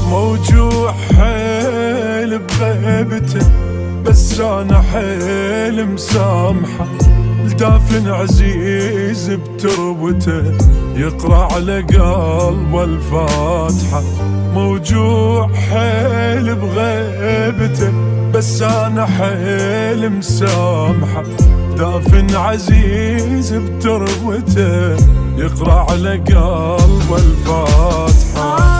موجوع حيل بغيبته، بس انا حيل مسامحه. الدافن عزيز بتربته، يقرأ على قلبه الفاتحة. موجوع حيل بغيبته، بس انا حيل مسامحه. دافن عزيز بتربته، يقرأ على قلبه الفاتحة.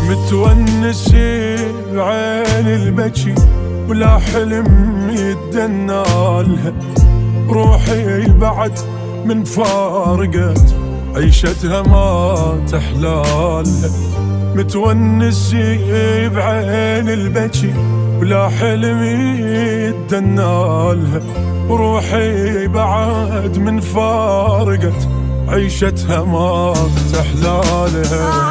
متونسي بعين البكي، ولا حلم يتدنالها. روحي بعد من فارقت، عيشتها ما تحلالها. متونسي بعين البكي، ولا حلم يتدنالها. روحي بعد من فارقت، عيشتها ما تحلالها.